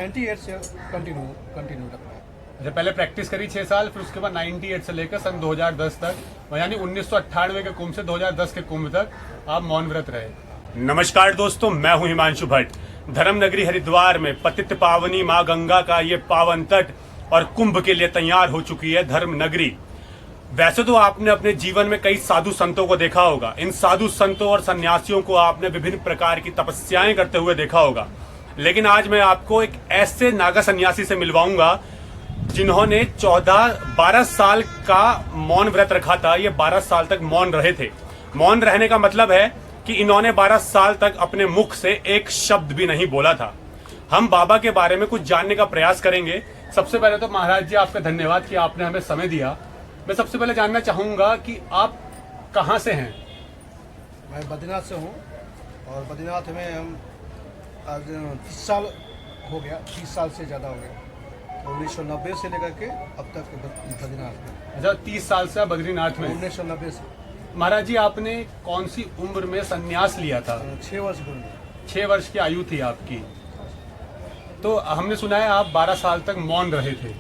98 से कंटिन्यू रखना है। अच्छा, पहले प्रैक्टिस करी 6 साल, फिर उसके बाद 98 से लेकर सन 2010 तक, यानी 1998 के कुंभ से 2010 के कुंभ तक आप मौन व्रत रहे। नमस्कार दोस्तों, मैं हूं हिमांशु भट्ट। धर्म नगरी हरिद्वार में पतित पावनी मां गंगा का ये पावन तट और कुंभ के लिए तैयार हो चुकी है धर्म नगरी। वैसे तो आपने अपने जीवन में कई साधु संतों को देखा होगा। इन साधु संतों और सन्यासियों को आपने विभिन्न प्रकार की तपस्याएं करते हुए देखा होगा, लेकिन आज मैं आपको एक ऐसे नागा सन्यासी से मिलवाऊंगा जिन्होंने 12 साल का मौन व्रत रखा था। ये 12 साल तक मौन रहे थे। मौन रहने का मतलब है कि इन्होंने 12 साल तक अपने मुख से एक शब्द भी नहीं बोला था। हम बाबा के बारे में कुछ जानने का प्रयास करेंगे। सबसे पहले तो महाराज जी, आपका धन्यवाद कि आपने हमें समय दिया। मैं सबसे पहले जानना चाहूंगा कि आप कहाँ से हैं? मैं बद्रीनाथ से हूँ और बद्रीनाथ में हम आज 30 साल हो गया, 30 साल से ज़्यादा हो गया। 1990 से लेकर के अब तक बद्रीनाथ में। अच्छा, 30 साल से आप बद्रीनाथ में? 1990 से। महाराज जी, आपने कौन सी उम्र में संन्यास लिया था? 6 वर्ष की उम्र। 6 वर्ष की आयु थी आपकी। तो हमने सुना है आप 12 साल तक मौन रहे थे।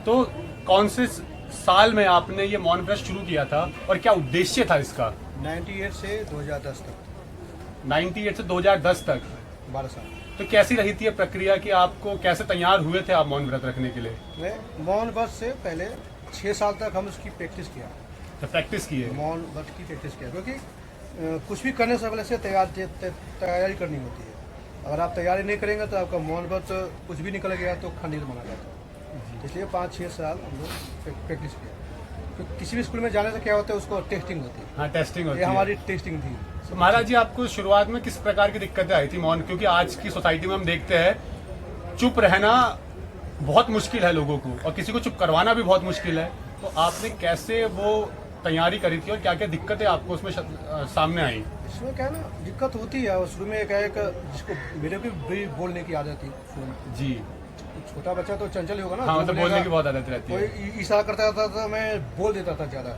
तो कौन से साल में आपने ये मौन व्रत शुरू किया था और क्या उद्देश्य था इसका? 98 से 2010 तक। 98 से 2010 तक 12 साल। तो कैसी रही थी ये प्रक्रिया कि आपको कैसे तैयार हुए थे आप मौन व्रत रखने के लिए? मैं मौन व्रत से पहले 6 साल तक हम उसकी प्रैक्टिस किया। तो प्रैक्टिस की है? मौन व्रत की प्रैक्टिस किया, क्योंकि कुछ भी करने से पहले से तैयारी करनी होती है। अगर आप तैयारी नहीं करेंगे तो आपका मौन व्रत कुछ भी निकल गया तो खंडित माना जाता है। इसलिए 5-6 साल हम लोग प्रैक्टिस किया। तो किसी भी स्कूल में जाने से क्या होता है, उसको टेस्टिंग होती है। हाँ, टेस्टिंग होती ये है। हमारी टेस्टिंग थी। तो महाराज जी, आपको शुरुआत में किस प्रकार की दिक्कतें आई थी मौन? क्योंकि आज की सोसाइटी में हम देखते हैं चुप रहना बहुत मुश्किल है लोगों को, और किसी को चुप करवाना भी बहुत मुश्किल है। तो आपने कैसे वो तैयारी करी थी और क्या क्या दिक्कतें आपको उसमें सामने आई? इसमें क्या है ना, दिक्कत होती है। और शुरू में एक जिसको मेरे को भी बोलने की आदत थी। जी। छोटा बच्चा तो चंचल ही होगा ना। हाँ, मतलब बोलने की बहुत आदत रहती है। कोई इशारा करता था तो मैं बोल देता था ज़्यादा।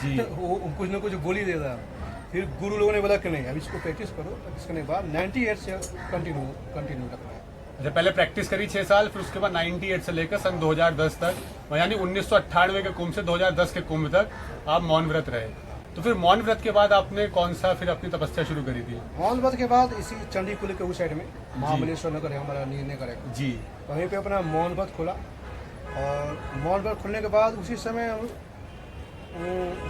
जी। वो कुछ ना कुछ बोल ही देता। फिर गुरु लोगों ने बोला कि नहीं, अब इसको प्रैक्टिस करो। प्रैक्टिस करने के बाद 98 से कंटिन्यू रखना है। अच्छा, पहले प्रैक्टिस करी 6 साल, फिर उसके बाद 98 से लेकर सन 2010 तक, यानी 1998 के कुंभ से 2010 के कुंभ तक आप मौन व्रत रहे। तो फिर मौन व्रत के बाद आपने कौन सा फिर अपनी तपस्या शुरू करी थी? मौन व्रत के बाद इसी चंडीपुल के उस साइड में महाबलेश्वर नगर है हमारा, निर्णय करे जी। वहीं पे अपना मौन व्रत खोला। और मौन व्रत खोलने के बाद उसी समय हम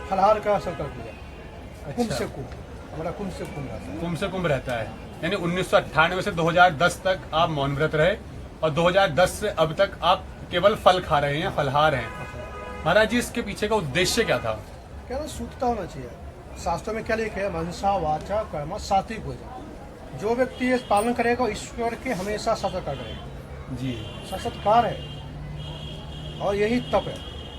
फलाहार का संकल्प लिया। कुंभ से कुंभ, हमारा कुंभ से कुंभ रहता है। कुंभ से कुंभ रहता है, यानी 1998 से 2010 तक आप मौन व्रत रहे, और 2010 से अब तक आप केवल फल खा रहे हैं, फलहार हैं। महाराज जी, इसके पीछे का उद्देश्य क्या था? क्या ना, शुद्धता होना चाहिए। शास्त्रों में क्या लिखा है, मनसा वाचा कर्म सात्विक भोजन। जो व्यक्ति ये पालन करेगा ईश्वर के हमेशा साक्षात्कार करेगा। जी। साक्षात्कार है और यही तप है।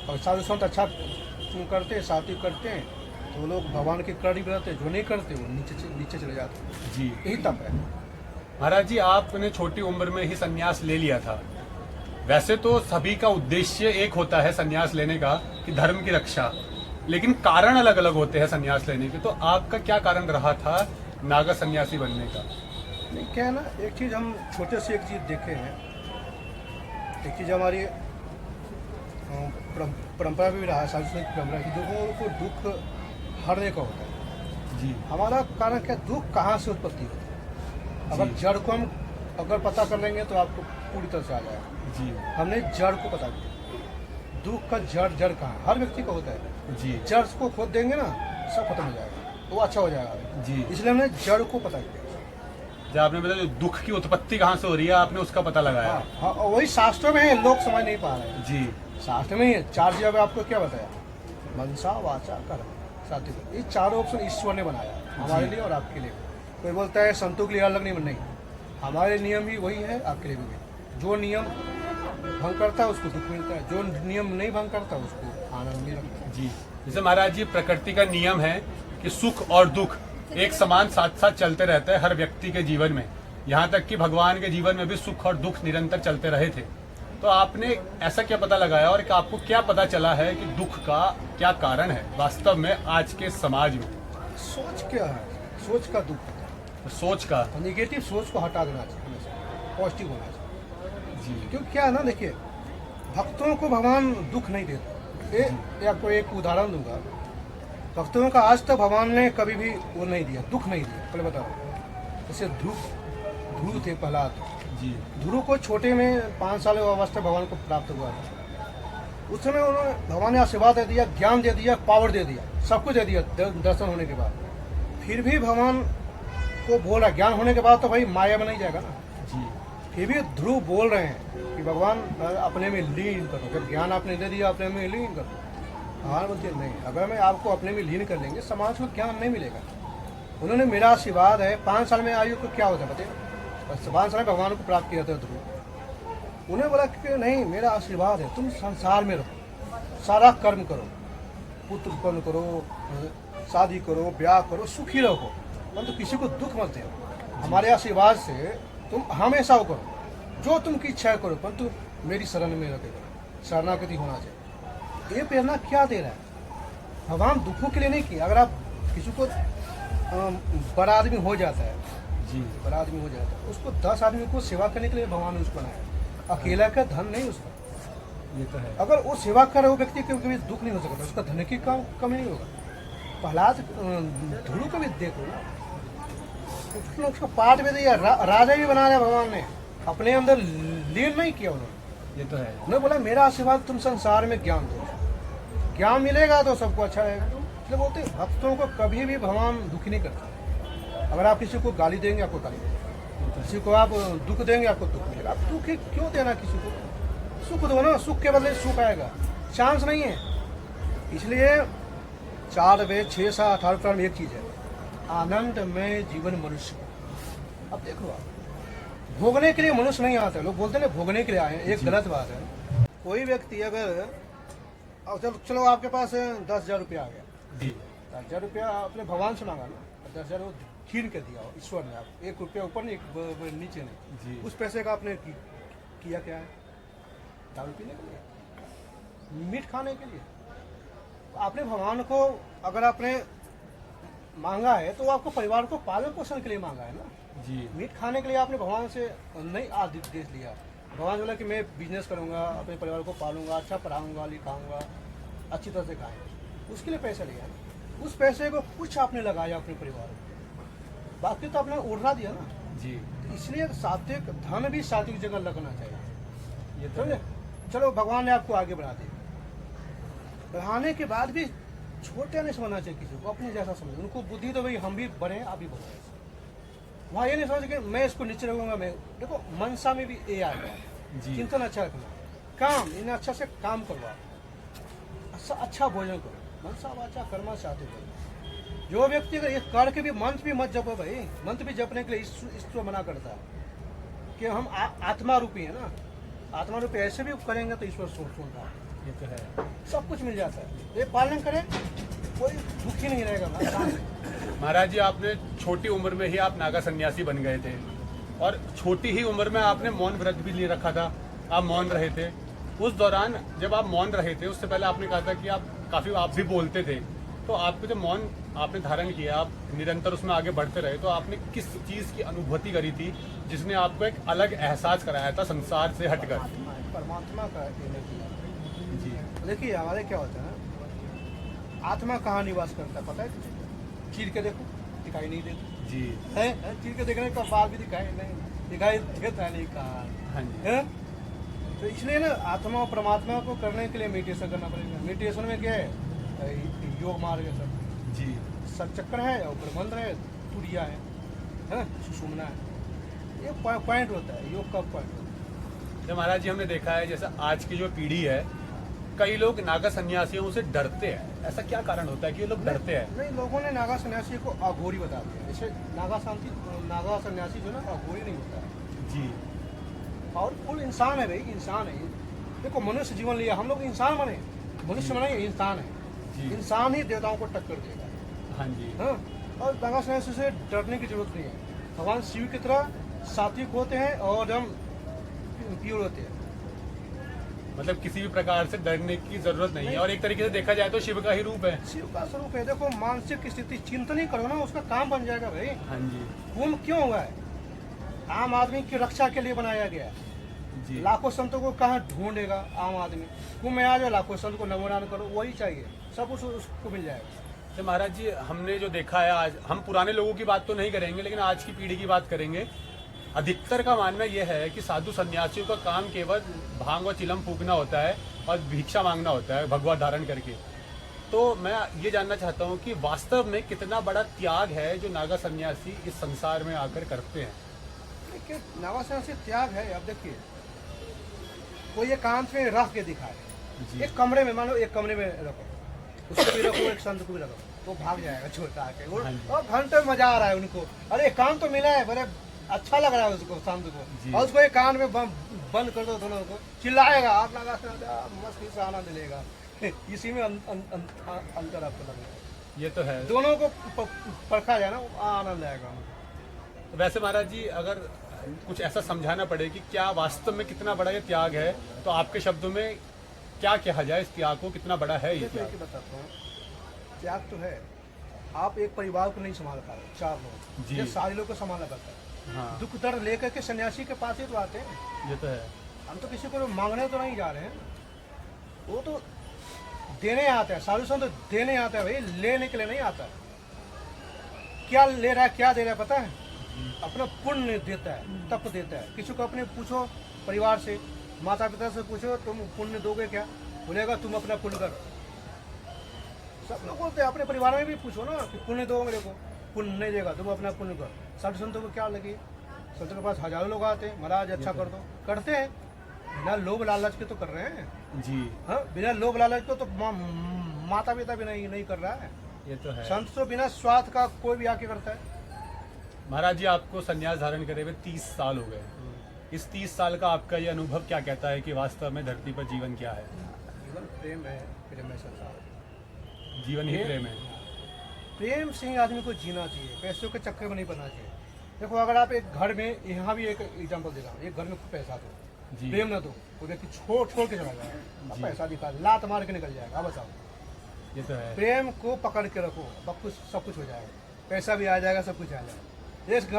और साधु संत अच्छा करते हैं, सात्विक करते हैं, तो वो लोग भगवान के करीब रहते हैं। जो नहीं करते वो नीचे चले जाते हैं। जी, यही तप है। महाराज जी, आपने छोटी उम्र में ही संन्यास ले लिया था। वैसे तो सभी का उद्देश्य एक होता है संन्यास लेने का, कि धर्म की रक्षा, लेकिन कारण अलग अलग होते हैं संन्यास लेने के। तो आपका क्या कारण रहा था नागा सन्यासी बनने का? नहीं, क्या है ना, एक चीज़ हम छोटे से एक चीज़ देखे हैं। एक चीज़ हमारी परंपरा भी रहा है, साधु संत की परंपरा की, लोगों को दुख हरने का होता है। जी। हमारा कारण क्या, दुख कहाँ से उत्पत्ति होती है। अगर जड़ को हम अगर पता कर लेंगे तो आपको पूरी तरह से आ जाएगा। जी। हमने जड़ को पता किया। दुख का जड़ कहाँ, हर व्यक्ति का होता है। जी। जड़ को खोद देंगे ना, सब खत्म हो जाएगा, तो वो अच्छा हो जाएगा। जी। इसलिए हमने जड़ को पता किया। जब आपने बताया दुख की उत्पत्ति कहाँ से हो रही है, आपने उसका पता लगाया। हाँ, और वही शास्त्रों में है, लोग समझ नहीं पा रहे हैं। जी। शास्त्र में ही है। 4 जगह आपको क्या बताया, मनसा वाचा कर्म सात्विक। ये चारों ऑप्शन ईश्वर ने बनाया हमारे लिए और आपके लिए। कोई बोलता है संतों के लिए अलग नहीं, हमारे नियम ही वही है, आपके लिए भी। जो नियम भंग करता है उसको दुख मिलता है, जो नियम नहीं भंग करता उसको आनंद मिलता है। जी। जैसे महाराज जी, प्रकृति का नियम है कि सुख और दुख एक समान साथ साथ चलते रहते हैं हर व्यक्ति के जीवन में। यहाँ तक कि भगवान के जीवन में भी सुख और दुख निरंतर चलते रहे थे। तो आपने ऐसा क्या पता लगाया और आपको क्या पता चला है कि दुख का क्या कारण है वास्तव में आज के समाज में? सोच क्या है, सोच का दुख है। सोच का, नेगेटिव सोच को हटा देना चाहिए, हमेशा पॉजिटिव होना चाहिए। जी क्योंकि क्या है ना, देखिए भक्तों को भगवान दुख नहीं देता। ये आपको एक उदाहरण दूंगा। भक्तों का आज तक भगवान ने कभी भी वो नहीं दिया, दुख नहीं दिया। पहले बताओ, जैसे ध्रुव थे प्रहलाद। जी ध्रुव को छोटे में 5 साल की अवस्था भगवान को प्राप्त हुआ था। उस समय उन्होंने भगवान ने आशीर्वाद दे दिया, ज्ञान दे दिया, पावर दे दिया, सब कुछ दे दिया दर्शन होने के बाद। फिर भी भगवान को बोला, ज्ञान होने के बाद तो भाई माया में नहीं जाएगा ना। जी फिर भी ध्रुव बोल रहे हैं कि भगवान अपने में लीन करो। जब ज्ञान आपने दे दिया, अपने में लीन करो। भगवान बोलते नहीं, अगर मैं आपको अपने में लीन कर लेंगे समाज को ज्ञान नहीं मिलेगा। उन्होंने मेरा आशीर्वाद है, 5 साल में आयु को क्या होता है बताइए। बस 5 साल में भगवान को प्राप्त किया था ध्रुव। उन्हें बोला कि नहीं, मेरा आशीर्वाद है, तुम संसार में रहो, सारा कर्म करो, पुत्र उत्पन्न करो, शादी करो, ब्याह करो, सुखी रहो, परंतु किसी को दुख मत दो। हमारे आशीर्वाद से तुम हमेशा वो करो, जो तुम की इच्छा करो, परंतु मेरी शरण में रखे, शरणागति होना चाहिए। ये प्रेरणा क्या दे रहा है? भगवान दुखों के लिए नहीं किया। अगर आप किसी को बड़ा आदमी हो जाता है, जी बड़ा आदमी हो जाता है, उसको 10 आदमी को सेवा करने के लिए भगवान ने उसको बनाया। अकेला का धन नहीं उसका। ये तो है। अगर वो सेवा करे वो व्यक्ति के कभी दुख नहीं हो सकता, उसका धन की कमी नहीं होगा। प्रहलाद ध्रुव को भी देखो ना, उसने उसको पाठ भी दिया, राजा भी बना दिया भगवान ने, अपने अंदर लीन नहीं किया उन्होंने। ये तो है। उन्होंने बोला मेरा आशीर्वाद तुम संसार में ज्ञान दो, ज्ञान मिलेगा तो सबको अच्छा रहेगा। इसलिए बोलते भक्तों को कभी भी भगवान दुखी नहीं करता। अगर आप किसी को गाली देंगे, आपको गाली देंगे, किसी को आप दुख देंगे, आपको दुख मिलेगा। आप दुख क्यों देना किसी को? सुख दो ना, सुख के बदले सुख आएगा, चांस नहीं है। इसलिए 4 वेद 6 7 18 प्राण में एक चीज है, आनंद में जीवन मनुष्य। अब देखो, आप भोगने के लिए मनुष्य नहीं आता। लोग बोलते हैं ना भोगने के लिए आए हैं, एक गलत बात है। कोई व्यक्ति अगर चलो आपके पास 10,000 रुपया आ गया, जी 10,000 रुपया अपने भगवान से मांगा ना, 10,000 वो छीन के दिया ईश्वर ने। आप 1 रुपया ऊपर नहीं, 1 नीचे नहीं। जी उस पैसे का आपने किया क्या है? दारू पीने के लिए, मीट खाने के लिए। आपने भगवान को अगर आपने मांगा है तो आपको परिवार को पालन पोषण के लिए मांगा है ना। जी मीट खाने के लिए आपने भगवान से नहीं आदेश लिया। भगवान बोला कि मैं बिजनेस करूंगा, अपने परिवार को पालूंगा, अच्छा पढ़ाऊंगा, लिखाऊंगा, अच्छी तरह से खाएंगे, उसके लिए पैसा लिया। उस पैसे को कुछ आपने लगाया अपने परिवार को, बाकी तो आपने उड़ा दिया ना। जी इसलिए सात्विक धन भी सात्विक जगह लगना चाहिए। ये तो समझे? चलो भगवान ने आपको आगे बढ़ा दिया, बढ़ाने के बाद भी छोटे नहीं समझना चाहिए किसी को, अपने जैसा समझ। उनको बुद्धि तो भाई हम भी बढ़े, आप भी बढ़े। वहाँ ये नहीं समझ कि मैं इसको नीचे रखूंगा। मैं देखो मनसा में भी ये आ गया, जी चिंतन अच्छा रखना, काम इन्हें अच्छा से काम करवाओ, अच्छा भोजन करो, मनसा वाचा कर्मा चाहते करो। जो व्यक्ति अगर ये कर के भी मंत्र भी मत जपो भाई, मंत्र भी जपने के लिए ईश्वर मना करता है कि हम आत्मा रूपी है ना, आत्मा रूपी ऐसे भी करेंगे तो ईश्वर सुनता है। ये तो है। सब कुछ मिल जाता है, ये पालन करें, कोई दुखी नहीं रहेगा। महाराज जी, आपने छोटी उम्र में ही आप नागा सन्यासी बन गए थे, और छोटी ही उम्र में आपने मौन व्रत भी ले रखा था, आप मौन रहे थे। उस दौरान जब आप मौन रहे थे, उससे पहले आपने कहा था कि आप भी बोलते थे, तो आपको जब मौन आपने धारण किया, आप निरंतर उसमें आगे बढ़ते रहे, तो आपने किस चीज़ की अनुभूति करी थी जिसने आपको एक अलग एहसास कराया था संसार से हटकर? परमात्मा का जी देखिए, हमारे क्या होता है ना, आत्मा कहाँ निवास करता है पता है? चीर के देखो, दिखाई नहीं देती जी है। चीर के देखने का बाद भी दिखाई देता नहीं कहाँ हाँ जी है। तो इसलिए ना आत्मा और परमात्मा को करने के लिए मेडिटेशन करना पड़ेगा। मेडिटेशन में क्या है? योग मार्ग है, सब जी सचक्र है और ब्रह्मंत्र है, तुरिया है, सुषुम्ना है। ये पॉइंट होता है, योग का पॉइंट होता है। तो महाराज जी, हमने देखा है जैसे आज की जो पीढ़ी है, कई लोग नागा सन्यासियों से डरते हैं। ऐसा क्या कारण होता है कि ये लोग डरते हैं? नहीं, लोगों ने नागा सन्यासी को अघोरी बता दिया। जैसे नागा सन्यासी जो ना अघोरी नहीं होता है, जी और फुल इंसान है भाई, इंसान है। देखो मनुष्य जीवन लिया, हम लोग इंसान बने, मनुष्य बने, इंसान है। इंसान ही देवताओं को टक्कर देगा। हाँ जी हाँ, और नागा सन्यासी से डरने की जरूरत नहीं है। भगवान शिव की तरह सात्विक होते हैं और हम प्योर होते हैं। मतलब किसी भी प्रकार से डरने की जरूरत नहीं है, और एक तरीके से देखा जाए तो शिव का ही रूप है। शिव का स्वरूप है। देखो मानसिक स्थिति चिंतन ही करो ना, उसका काम बन जाएगा भाई। हाँ जी कुंभ क्यों हुआ है? आम आदमी की रक्षा के लिए बनाया गया है। जी। लाखों संतों को कहाँ ढूंढेगा आम आदमी? कुंभ में आ जाओ, लाखों संत को नमोदान करो, वही चाहिए, सब कुछ उसको मिल जाएगा। तो महाराज जी, हमने जो देखा है आज, हम पुराने लोगों की बात तो नहीं करेंगे लेकिन आज की पीढ़ी की बात करेंगे। अधिकतर का मानना यह है कि साधु सन्यासियों का काम केवल भांग और चिलम फूकना होता है और भिक्षा मांगना होता है भगवा धारण करके। तो मैं ये जानना चाहता हूँ कि वास्तव में कितना बड़ा त्याग है जो नागा सन्यासी इस संसार में आकर करते हैं। देखिए, नागा सन्यासी त्याग है। अब देखिए, कोई एकांत में रख के दिखाए, जी। एक कमरे में, मान लो एक कमरे में रखो, उसको भी रखो, एक संत को भी रखो, तो भाग जाएगा छोटा के। हाँ जी। और घंटे में मजा आ रहा है उनको, अरे एकांत तो मिला है, बड़े अच्छा लग रहा है उसको संत जी। को, और उसको एकांत में बंद कर दो, दोनों को चिल्लाएगा, आप नागा सन्यासी मस्ती से आनंद लेगा। इसी में अंतर आपको लगेगा। ये तो है। दोनों को परखा जाए ना, आनंद आएगा। वैसे महाराज जी, अगर कुछ ऐसा समझाना पड़े कि क्या वास्तव में कितना बड़ा ये त्याग है, तो आपके शब्दों में क्या कहा जाए इस त्याग को, कितना बड़ा है ये त्याग? बताता हूँ, त्याग तो है, आप एक परिवार को नहीं संभाल पा रहे, 4 लोग, जी। ये सारे लोग को संभालना पड़ता है। हाँ, दुख दर्द लेकर के सन्यासी के पास ही तो आते हैं। ये तो है। हम तो किसी को मांगने तो नहीं जा रहे हैं, वो तो देने आते हैं। साधु संत देने आते हैं भाई, लेने के लिए नहीं आता है। क्या ले रहा है, क्या दे रहा है पता है? अपना पुण्य देता है, तप देता है। किसी को अपने पूछो, परिवार से, माता पिता से पूछो, तुम पुण्य दोगे क्या? बोलेगा तुम अपना पुण्य करो। सब लोग बोलते हैं, अपने परिवार में भी पूछो ना कि पुण्य दो मेरे को, पुण्य नहीं देगा, तुम अपना पुण्य करो। साधु संतों को क्या लगे? संतों के पास हजारों लोग आते हैं, महाराज अच्छा कर दो, करते हैं, बिना लोभ लालच के तो कर रहे हैं। जी, हाँ, बिना लोभ लालच के तो माता पिता भी नहीं कर रहा है। ये तो है। संत तो बिना स्वार्थ का कोई भी आके करता है। महाराज जी, आपको संन्यास धारण करे हुए 30 साल हो गए। इस 30 साल का आपका ये अनुभव क्या कहता है कि वास्तव में धरती पर जीवन क्या है? जीवन प्रेम है, प्रेम है संसार। जीवन ही प्रेम है। प्रेम से ही आदमी को जीना चाहिए, पैसों के चक्कर में नहीं पड़ना चाहिए। देखो, अगर आप एक घर में, यहाँ भी एक एग्जाम्पल दे रहा हूँ, एक घर में पैसा दो, जी। प्रेम न दो, वो व्यक्ति छोड़ के चला जाएगा, पैसा दिखा लात मार के निकल जाएगा। अब बताओ, ये तो है। प्रेम को पकड़ के रखो, सब कुछ हो जाएगा, पैसा भी आ जाएगा, सब कुछ आ जाएगा।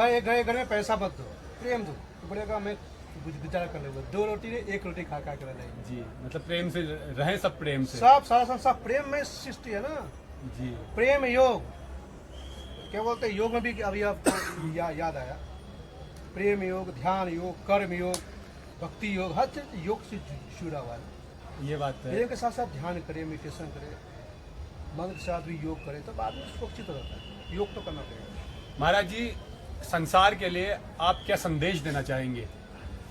एक घर में पैसा मत दो, प्रेम दो, तो बोलेगा मैं गुजारा कर लूंगा, 2 रोटी ने 1 रोटी खा कर रहेगी। जी, मतलब प्रेम से रहें, सब प्रेम से। सब सारा संसार प्रेम में सृष्टि है ना। जी, प्रेम योग, क्या बोलते हैं, योग में भी अभी आपको याद आया, प्रेम योग, ध्यान योग, कर्म योग, भक्ति योग, हर चीज योग से जुड़ा हुआ है। ये बात है। प्रेम के साथ साथ ध्यान करे, मेडिटेशन करे, मन के साथ भी योग करे, तो आदमी सुरक्षित रहता है। योग तो करना पड़ेगा। महाराज जी, संसार के लिए आप क्या संदेश देना चाहेंगे?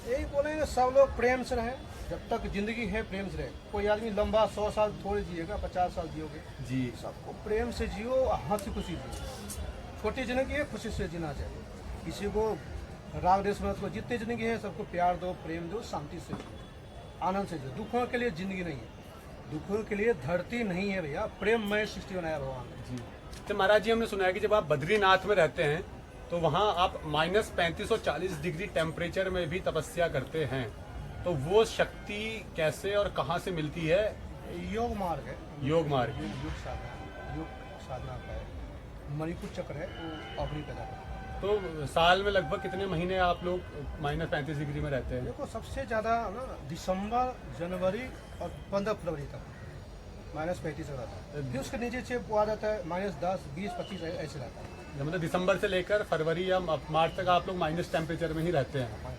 यही बोलेंगे, सब लोग प्रेम से रहें, जब तक जिंदगी है प्रेम से रहे। कोई आदमी लंबा 100 साल थोड़े जिएगा, 50 साल जियोगे। जी, सबको प्रेम से जियो, हंसी खुशी जियो। छोटी जिंदगी है, खुशी से जीना चाहिए। किसी को राग देश में, उसको जितनी जिंदगी है सबको प्यार दो, प्रेम दो, शांति से जियो, आनंद से जियो। दुखों के लिए जिंदगी नहीं है, दुखों के लिए धरती नहीं है भैया, प्रेममय सृष्टि बनाया भगवान ने। जी। तो महाराज जी, हमने सुना है कि जब आप बद्रीनाथ में रहते हैं तो वहाँ आप -3540 डिग्री टेम्परेचर में भी तपस्या करते हैं, तो वो शक्ति कैसे और कहाँ से मिलती है? योग मार्ग है, योग मार्ग। योग साधना का है, मणिपुर चक्र है, वो अग्नि पैदा करता है। तो साल में लगभग कितने महीने आप लोग -35 डिग्री में रहते हैं? देखो, सबसे ज़्यादा ना दिसंबर, जनवरी और 15 फरवरी तक -35 रहता है। फिर उसके नीचे से वो आ जाता है -10, 20, 25 ऐसे रहता है। मतलब दिसंबर से लेकर फरवरी या मार्च तक आप लोग माइनस टेम्परेचर में ही रहते हैं।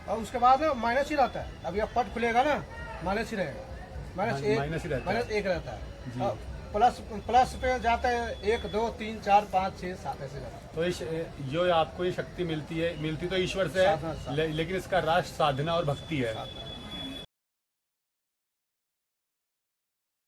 और उसके बाद ना माइनस ही रहता है। अभी आप पट खुलेगा ना, माइनस ही रहेगा, माइनस ही रहता है। -1 रहता जी। है। प्लस पे जाता है 1, 2, 3, 4, 5, 6, 7 ऐसे जाता है। तो जो आपको ये शक्ति मिलती तो ईश्वर से साधना। है, लेकिन इसका राष्ट्र साधना और भक्ति है। साधना।